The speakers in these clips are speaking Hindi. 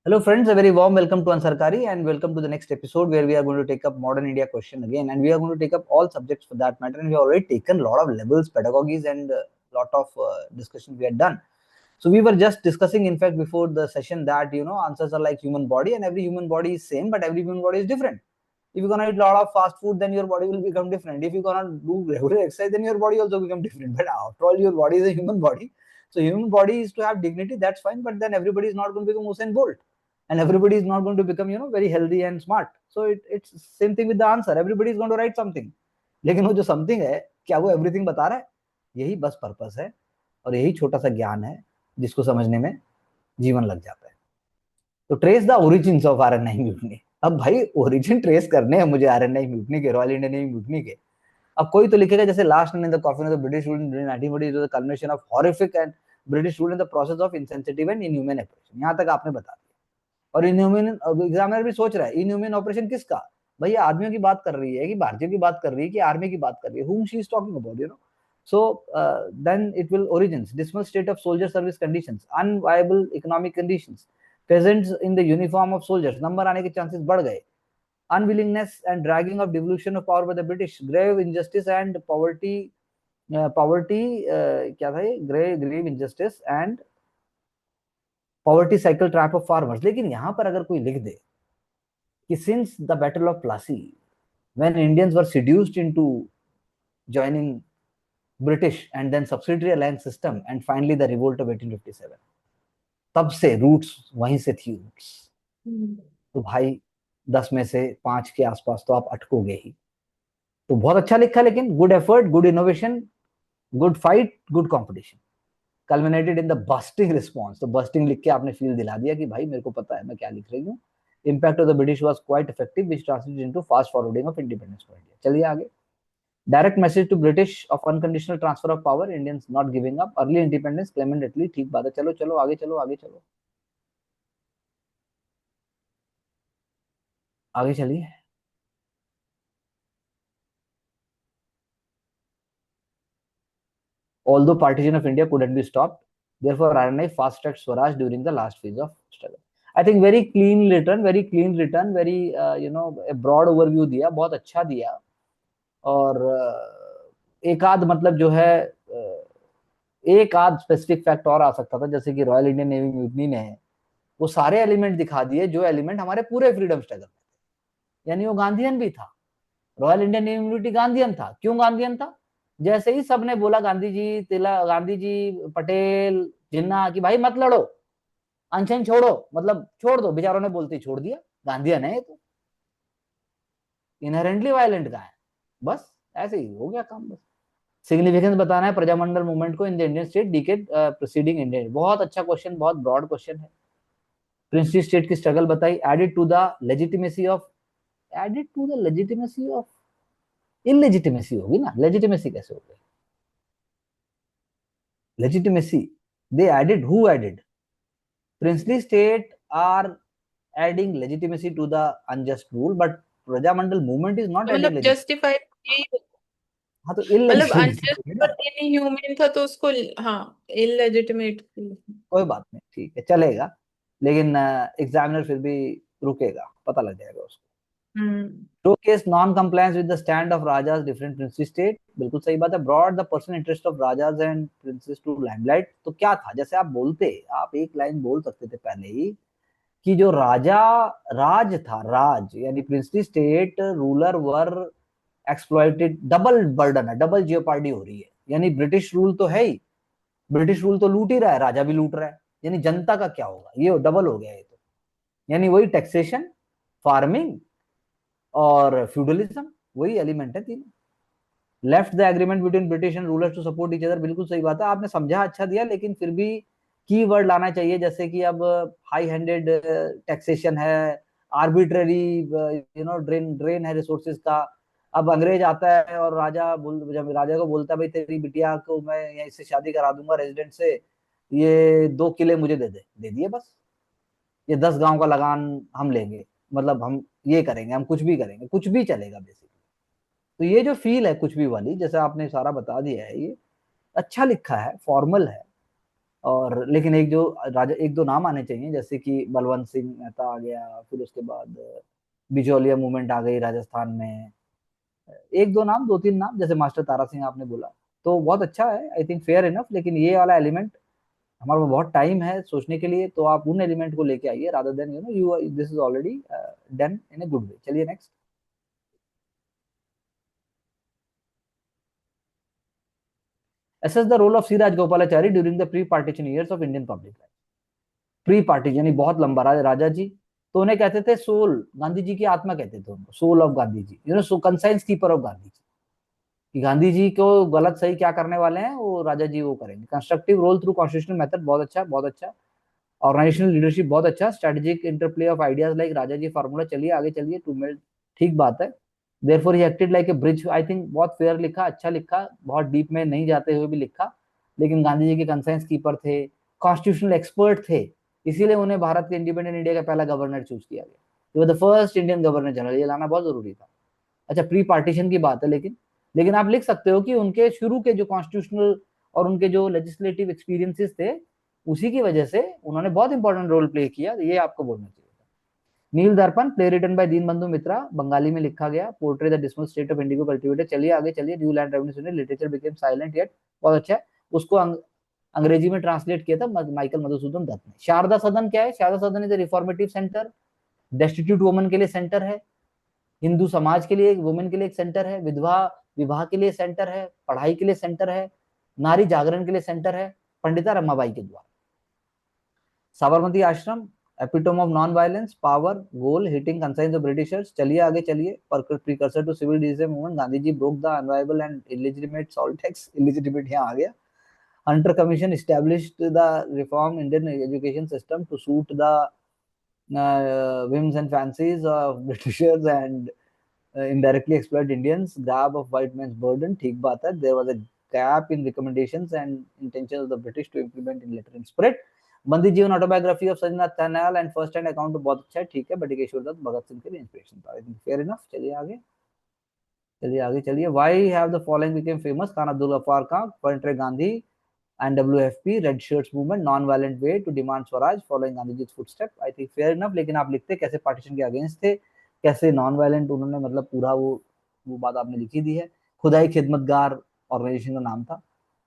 Hello, friends. A very warm welcome to Ansarkari and welcome to the next episode where we are going to take up modern India question again. And we are going to take up all subjects for that matter. And we have already taken a lot of levels, pedagogies, and a lot of discussion we had done. So we were just discussing, in fact, before the session that, answers are like human body and every human body is same, but every human body is different. If you're going to eat a lot of fast food, then your body will become different. If you're going to do regular exercise, then your body also become different. But after all, your body is a human body. So human body is to have dignity, that's fine. But then everybody is not going to become Usain Bolt and everybody is not going to become very healthy and smart. So it's same thing with the answer. Everybody is going to write something, लेकिन वो जो समथिंग है क्या वो एवरीथिंग बता रहा है? यही बस पर्पस है और यही छोटा सा ज्ञान है जिसको समझने में जीवन लग जाता है. तो trace the origin of RNI mutiny. अब भाई ओरिजिन ट्रेस करने हैं मुझे आरएनआई म्यूटनी के, रॉयल इंडियन नेवी म्यूटनी के. अब कोई तो लिखेगा जैसे last in the coffin of the British rule in 1940 the culmination of horrific and British rule in the process of insensitive and inhuman operation. यहां तक आपने बता दिया. और इनह्यूमन एग्जामिनर भी सोच रहा है इनह्यूमन ऑपरेशन किसका? भैया आदमियों की बात कर रही है कि भारतीयों की बात कर रही है कि आर्मी की बात कर रही है? whom she is talking about, so then it will origins dismal state of soldier service conditions, unviable economic conditions, presence in the uniform of soldiers, number आने के chances बढ़ गए, unwillingness and dragging of devolution of power by the British, grave injustice and poverty, क्या था ये, grave injustice and poverty cycle trap of farmers. लेकिन यहां पर अगर कोई लिख दे कि since the battle of Plassey, when Indians were seduced into joining British and then subsidiary alliance system and finally the revolt of 1857, तब से रूट्स वहीं से थी रूट्स. तो भाई 10 में से 5 के आसपास तो आप अटकोगे ही. तो बहुत अच्छा लिखा, लेकिन good effort, good innovation, good fight, good competition, culminated in the busting response. तो बस्टिंग लिख के आपने फील दिला दिया कि भाई मेरे को पता है मैं क्या लिख रही हूँ. Impact of the British was quite effective which translated into fast forwarding of independence for India. चलिए आगे. Direct message to British of unconditional transfer of power, Indians not giving up, early independence, Clement Attlee. ठीक बात है. चलो चलो आगे चलो आगे चलो आगे चलिए. Although partition of India couldn't be stopped, therefore RNI fast-tracked Swaraj during the last phase of struggle. I think very clean written, very a broad overview दिया, बहुत अच्छा दिया. और एक आध मतलब जो है एक आध स्पेसिफिक फैक्ट और आ सकता था, जैसे कि रॉयल इंडियन नेवी म्यूटनी ने वो सारे एलिमेंट दिखा दिए जो एलिमेंट हमारे पूरे फ्रीडम स्ट्रगल में थे. यानी वो गांधीयन भी था. Royal Indian navy mutiny Gandhian था. क्यों गांधीयन था? जैसे ही सबने बोला गांधी जी, तिलक, गांधी जी, पटेल, जिन्ना कि भाई मत लड़ो, अनशन छोड़ो, मतलब छोड़ दो, बेचारों ने बोलते ही छोड़ दिया. गांधीयन है तो इनहेरेंटली वायलेंट का है. बस ऐसे ही हो गया काम. बस सिग्निफिकेंस बताना है प्रजामंडल मूवमेंट को in the Indian state decade preceding Indian. बहुत अच्छा क्वेश्चन, बहुत ब्रॉड क्वेश्चन है. प्रिंसली स्टेट की स्ट्रगल बताई. Added to the legitimacy of, added to the legitimacy of, illegitimacy होगी ना, लेजिटिमेसी कैसे हो गई? legitimacy, they added, who added? Princely state are adding legitimacy to the unjust rule, but Prajamandal movement is not adding मतलब legitimacy. जस्टिफाइड, हाँ तो मतलब illegitimacy अनजस्ट होगी और ना. इनह्यूमन था तो उसको हाँ इलेजिटिमेट. कोई बात नहीं, ठीक है चलेगा, लेकिन एग्जामिनर फिर भी रुकेगा, पता लग जाएगा उसको. हम्म. Showcase non-compliance with the stand of Rajas different princely state. बिल्कुल सही बात है. Brought the personal interest of Rajas and princes to limelight. तो क्या था, जैसे आप बोलते, आप एक लाइन बोल सकते थे पहले ही कि जो राजा राज था, राज यानी प्रिंसली स्टेट रूलर वर एक्सप्लॉइटेड. डबल बर्डन है, डबल जियोपार्डी हो रही है. यानी ब्रिटिश रूल तो है ही, ब्रिटिश रूल तो लूट ही रहा है, राजा भी लूट रहा है. यानी जनता का क्या होगा, ये डबल हो गया ये तो. यानी वही टैक्सेशन, फार्मिंग और फ्यूडलिज्म, वही एलिमेंट है तीनों. Left the agreement between British and rulers to support each other. बिल्कुल सही बात है, आपने समझा अच्छा दिया, लेकिन फिर भी की वर्ड लाना चाहिए, जैसे कि अब हाई हैंडेड टैक्सेशन है, आर्बिट्ररी ड्रेन ड्रेन है रिसोर्सेज का. अब अंग्रेज आता है और जब राजा को बोलता है भाई तेरी बिटिया को मैं यहीं से शादी करा दूंगा रेजिडेंट से, ये 2 किले मुझे दे दिए बस, ये 10 गांव का लगान हम लेंगे, मतलब हम ये करेंगे, हम कुछ भी करेंगे, कुछ भी चलेगा बेसिकली. तो ये जो फील है कुछ भी वाली, जैसे आपने सारा बता दिया है, ये अच्छा लिखा है, फॉर्मल है, और लेकिन एक जो राजा, एक दो नाम आने चाहिए, जैसे कि बलवंत सिंह मेहता आ गया, फिर उसके बाद बिजौलिया मूवमेंट आ गई राजस्थान में, एक दो नाम, दो तीन नाम, जैसे मास्टर तारा सिंह आपने बोला, तो बहुत अच्छा है, आई थिंक फेयर इनफ। लेकिन ये वाला एलिमेंट, हमारे पास बहुत टाइम है सोचने के लिए, तो आप उन एलिमेंट को लेके आइए, rather than you this is already done in a good way. चलिए next. assess the role of C Rajagopalachari during the pre-partition years of Indian public life। Pre partition यानी बहुत लंबा राजा जी, तो उन्हें कहते थे सोल, गांधी जी की आत्मा कहते थे उनको, soul of Gandhi ji, so conscience keeper of Gandhi ji, कि गांधी जी को गलत सही क्या करने वाले हैं वो राजा जी वो करेंगे। Constructive role through constitutional method, बहुत अच्छा बहुत अच्छा। ऑर्गेनाइजेशनल लीडरशिप बहुत अच्छा। Strategic interplay of ideas like Rajaji formula, चलिए आगे चलिए, टू मिनट, ठीक बात है। Therefore he acted like a bridge, I think बहुत फेयर लिखा, अच्छा लिखा, बहुत डीप में नहीं जाते हुए भी लिखा। लेकिन गांधी जी के कंसाइंस कीपर थे, कॉन्स्टिट्यूशनल एक्सपर्ट थे, इसीलिए उन्हें भारत के इंडिपेंडेंट इंडिया का पहला गवर्नर चूज किया गया, the first Indian governor general, ये लाना बहुत जरूरी था। अच्छा, प्री पार्टीशन की बात है, लेकिन आप लिख सकते हो कि उनके शुरू के जो कॉन्स्टिट्यूशनल और उनके जो लेजिस्लेटिव एक्सपीरियंसेस थे, उसी की वजह से उन्होंने बहुत इंपॉर्टेंट रोल प्ले किया, ये आपको बोलना चाहिए था। नील दर्पण, प्ले रिटन बाय दीनबंधु मित्रा, बंगाली में लिखा गया, portray the dismal state of Indigo cultivated, चलिए आगे चलिए। New land revolution, literature became silent yet, बहुत अच्छा है। उसको अंग्रेजी में ट्रांसलेट किया था माइकल मधुसूदन दत्त ने। शारदा सदन क्या है? शारदा सदन is a reformative centre, destitute woman के लिए सेंटर है, हिंदू समाज के लिए, वुमेन के लिए एक सेंटर है, विधवा विवाह के लिए सेंटर है, पढ़ाई के लिए सेंटर है, नारी जागरण के लिए सेंटर है, पंडिता रमाबाई के द्वारा। Sabarmati ashram, epitome of non violence, power, goal, hitting conscience of Britishers, चलिए आगे चलिए। Precursor to civil dissociation movement, Gandhi ji broke the unravel and illegitimate salt tax, illegitimate यहाँ आ गया। Hunter commission established the reform Indian education system to suit the whims and fancies of Britishers and indirectly exploit Indians, grab of white man's burden, ठीक बात है। There was a gap in recommendations and intentions of the British to implement in letter and spirit। Bandi Jivan autobiography of Sajnath Thanyal and first hand account बहुत अच्छा है, ठीक है। बटुकेश्वर दत्त भगत सिंह के लिए इंस्पिरेशन था, आई थिंक फेयर इनफ। चलिए आगे चलिए आगे चलिए। Why have the following became famous? Khan Abdul Ghaffar Khan, Frontier Gandhi and WFP, Red Shirts movement, non-violent way to demand swaraj following Gandhi ji footstep, I think fair enough. लेकिन आप लिखते कैसे पार्टीशन के अगेंस्ट थे, कैसे नॉन वायलेंट उन्होंने, मतलब पूरा वो बात आपने लिखी दी है। खुदाई खिदमतगार ऑर्गेनाइजेशन का नाम था।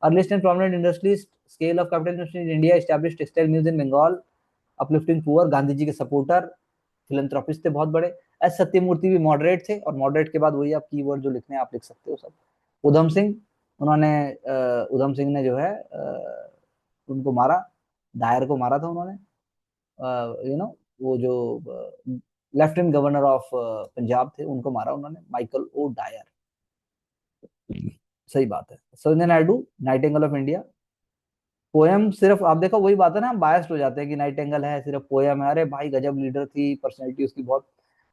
Earliest and prominent industries, scale of capital in India, established textile mills in Bengal, uplifting poor, Gandhi ji के सपोर्टर, फिलंथ्रोपिस्ट थे बहुत बड़े। एस सत्यमूर्ति भी मॉडरेट थे, और मॉडरेट के बाद वही आप कीवर्ड जो लिखने आप लिख सकते हो सब। उधम सिंह, उन्होंने उधम सिंह ने जो है उनको मारा, डायर को मारा था उन्होंने, वो जो लेफ्टिनेंट गवर्नर ऑफ पंजाब थे उनको मारा उन्होंने, माइकल ओ डायर, सही बात है। Sarojini Naidu, Nightingale of India. Poem सिर्फ आप देखो वही बात है ना, हम बायस्ड हो जाते हैं कि नाइटिंगेल है सिर्फ पोएम है, अरे भाई गजब लीडर थी, पर्सनैलिटी उसकी बहुत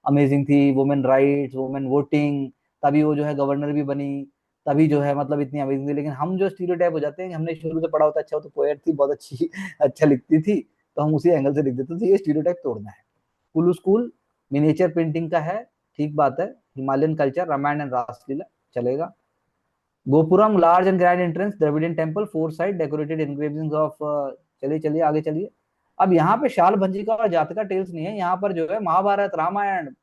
अमेजिंग थी, वुमेन राइट्स, वुमेन वोटिंग, तभी वो जो है गवर्नर भी बनी, तभी जो है मतलब इतनी अमेजिंग थी। लेकिन हम जो स्टीरियोटाइप हो जाते हैं, हमने शुरू से पढ़ा होता अच्छा वो तो पोएट थी, बहुत अच्छी अच्छा लिखती थी, तो हम उसी एंगल से लिख देते थे, ये स्टीरियोटाइप तोड़ना है। कुल्लू स्कूल, मिनिएचर पेंटिंग का है, ठीक बात है। हिमालयन कल्चर, रामायण एंड रासलीला, चलेगा। Gopuram, large and grand entrance, Dravidian temple, four side decorated engravings of, चलिए चलिए आगे चलिए। अब यहाँ पे शाल भंजिका और जातका टेल्स नहीं है, यहाँ पर जो है महाभारत रामायण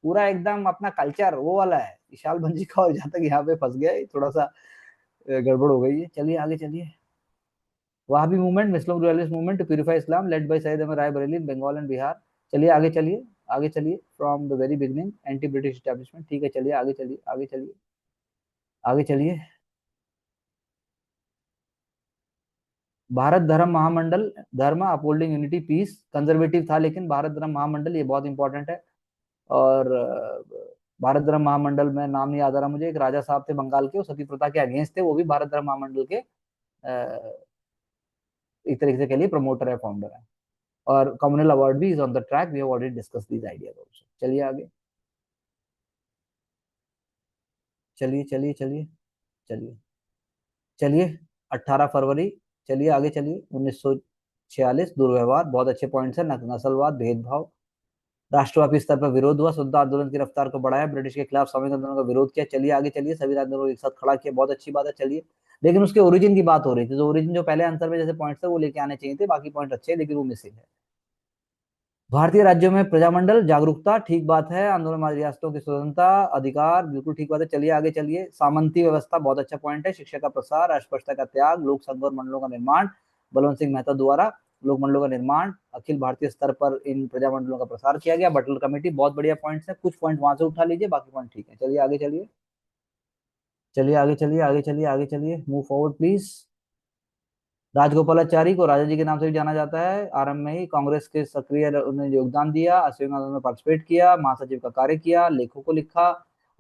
पूरा एकदम अपना कल्चर वो वाला है। शाल भंजिका और जातक यहाँ पे फंस गया, थोड़ा सा गड़बड़ हो गई है। चलिए आगे चलिए। Wahabi movement, Muslim royalist movement to purify Islam, led by Syed Ahmad Rae Bareli, Bengal and Bihar. चलिए आगे चलिए आगे चलिए। From the very beginning anti British establishment, ठीक है। चलिए आगे चलिए आगे चलिए आगे चलिए। भारत धर्म महामंडल, धर्म अपहोल्डिंग यूनिटी पीस, कंजर्वेटिव था लेकिन भारत धर्म महामंडल, ये बहुत इंपॉर्टेंट है। और भारत धर्म महामंडल में नाम नहीं याद आ रहा मुझे, एक राजा साहब थे बंगाल के, वो सती प्रथा के अगेंस्ट थे, वो भी भारत धर्म महामंडल के एक तरीके से कह लिए प्रमोटर है, फाउंडर है। और कम्युनल अवार्ड भी is on the track, we have already discuss these ideas also. चलिए आगे चलिए चलिए चलिए चलिए चलिए। 18 फरवरी, चलिए आगे चलिए। 1946, दुर्व्यवहार, बहुत अच्छे पॉइंट्स है। नस्लवाद, भेदभाव, राष्ट्रव्यापी स्तर पर विरोध हुआ, स्वतंत्रता आंदोलन की रफ्तार को बढ़ाया, ब्रिटिश के खिलाफ सामूहिक आंदोलन का विरोध किया, चलिए आगे चलिए। सभी आंदोलन एक साथ खड़ा किया, बहुत अच्छी बात है। चलिए लेकिन उसके ओरिजिन की बात हो रही थी, तो ओरिजिन जो पहले आंसर में जैसे पॉइंट्स थे वो लेके आने चाहिए थे, बाकी पॉइंट अच्छे हैं लेकिन वो मिसिंग है। भारतीय राज्यों में प्रजामंडल जागरूकता, ठीक बात है। आंदोलनवादी रियासतों की स्वतंत्रता अधिकार, बिल्कुल ठीक बात है। चलिए आगे चलिए। सामंती व्यवस्था, बहुत अच्छा पॉइंट है। शिक्षा का प्रसार, अस्पृश्यता का त्याग, लोक संघ और मंडलों का निर्माण, बलवंत सिंह मेहता द्वारा लोक मंडलों का निर्माण, अखिल भारतीय स्तर पर इन प्रजामंडलों का प्रसार किया गया, बटलर कमेटी, बहुत बढ़िया पॉइंट्स है। कुछ पॉइंट वहां से उठा लीजिए, बाकी पॉइंट ठीक है। चलिए आगे चलिए, चलिए आगे चलिए, आगे चलिए, आगे चलिए, मूव फॉरवर्ड प्लीज। राजगोपालाचारी को राजा जी के नाम से भी जाना जाता है। आरंभ में ही कांग्रेस के सक्रिय उन्होंने योगदान दिया, असहयोग आंदोलन में पार्टिसिपेट किया, महासचिव का कार्य किया, लेखों को लिखा,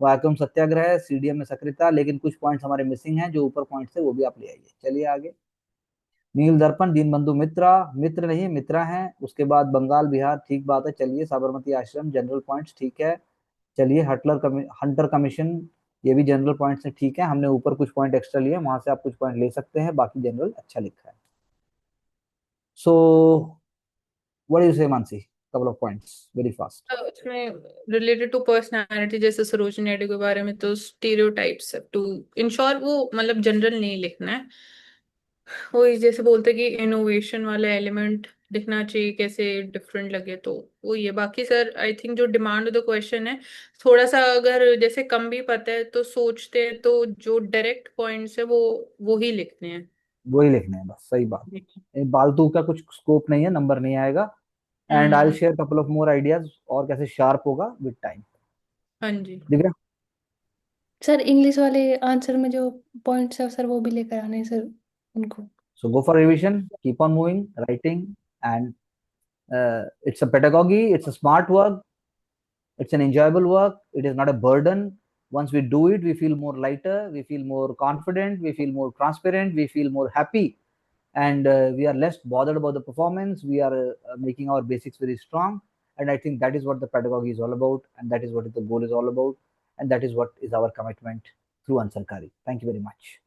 वाक्यम सत्याग्रह, सीडीएम में सक्रियता। लेकिन कुछ पॉइंट्स हमारे मिसिंग हैं, जो ऊपर पॉइंट्स है वो भी आप ले आइए। चलिए आगे। नील दर्पण, दीनबंधु मित्रा, मित्र नहीं मित्रा हैं। उसके बाद बंगाल बिहार, ठीक बात है। चलिए, साबरमती आश्रम, जनरल पॉइंट्स ठीक है। चलिए, हंटर कमीशन, ये भी जनरल पॉइंट्स है, ठीक है। हमने ऊपर कुछ पॉइंट एक्स्ट्रा लिए, वहां से आप कुछ पॉइंट ले सकते हैं, बाकी जनरल अच्छा लिखा है। सो व्हाट डू यू से Mansi? Couple of points very fast. उसमें रिलेटेड टू पर्सनालिटी, जैसे सरोजिनी नायडू के बारे में, तो स्टीरियोटाइप्स टू इंश्योर, वो मतलब जनरल नहीं लिखना है। वो जैसे बोलते कि इनोवेशन वाला एलिमेंट दिखना चाहिए, कैसे डिफरेंट लगे, तो वो ये। बाकी सर आई थिंक जो डिमांड ऑफ द क्वेश्चन है, थोड़ा सा अगर जैसे कम भी पता है तो सोचते हैं, तो जो डायरेक्ट पॉइंट्स है वो ही लिखने हैं। वही लिखने हैं बस, सही बात। फालतू का कुछ स्कोप नहीं है, नंबर नहीं आएगा। And I will hmm. Share couple of more ideas और कैसे शार्प होगा विद टाइम। हाँ जी। दिव्या, सर इंग्लिश वाले आंसर में जो पॉइंट्स है सर वो भी लेकर आने हैं सर उनको। so go for revision, keep on moving, writing, and it's a pedagogy, it's a smart work, it's an enjoyable work, it is not a burden. Once we do it, we feel more lighter, we feel more confident, we feel more transparent, we feel more happy, and we are less bothered about the performance. We are making our basics very strong, and I think that is what the pedagogy is all about, and that is what the goal is all about, and that is what is our commitment through Ansarkari. Thank you very much.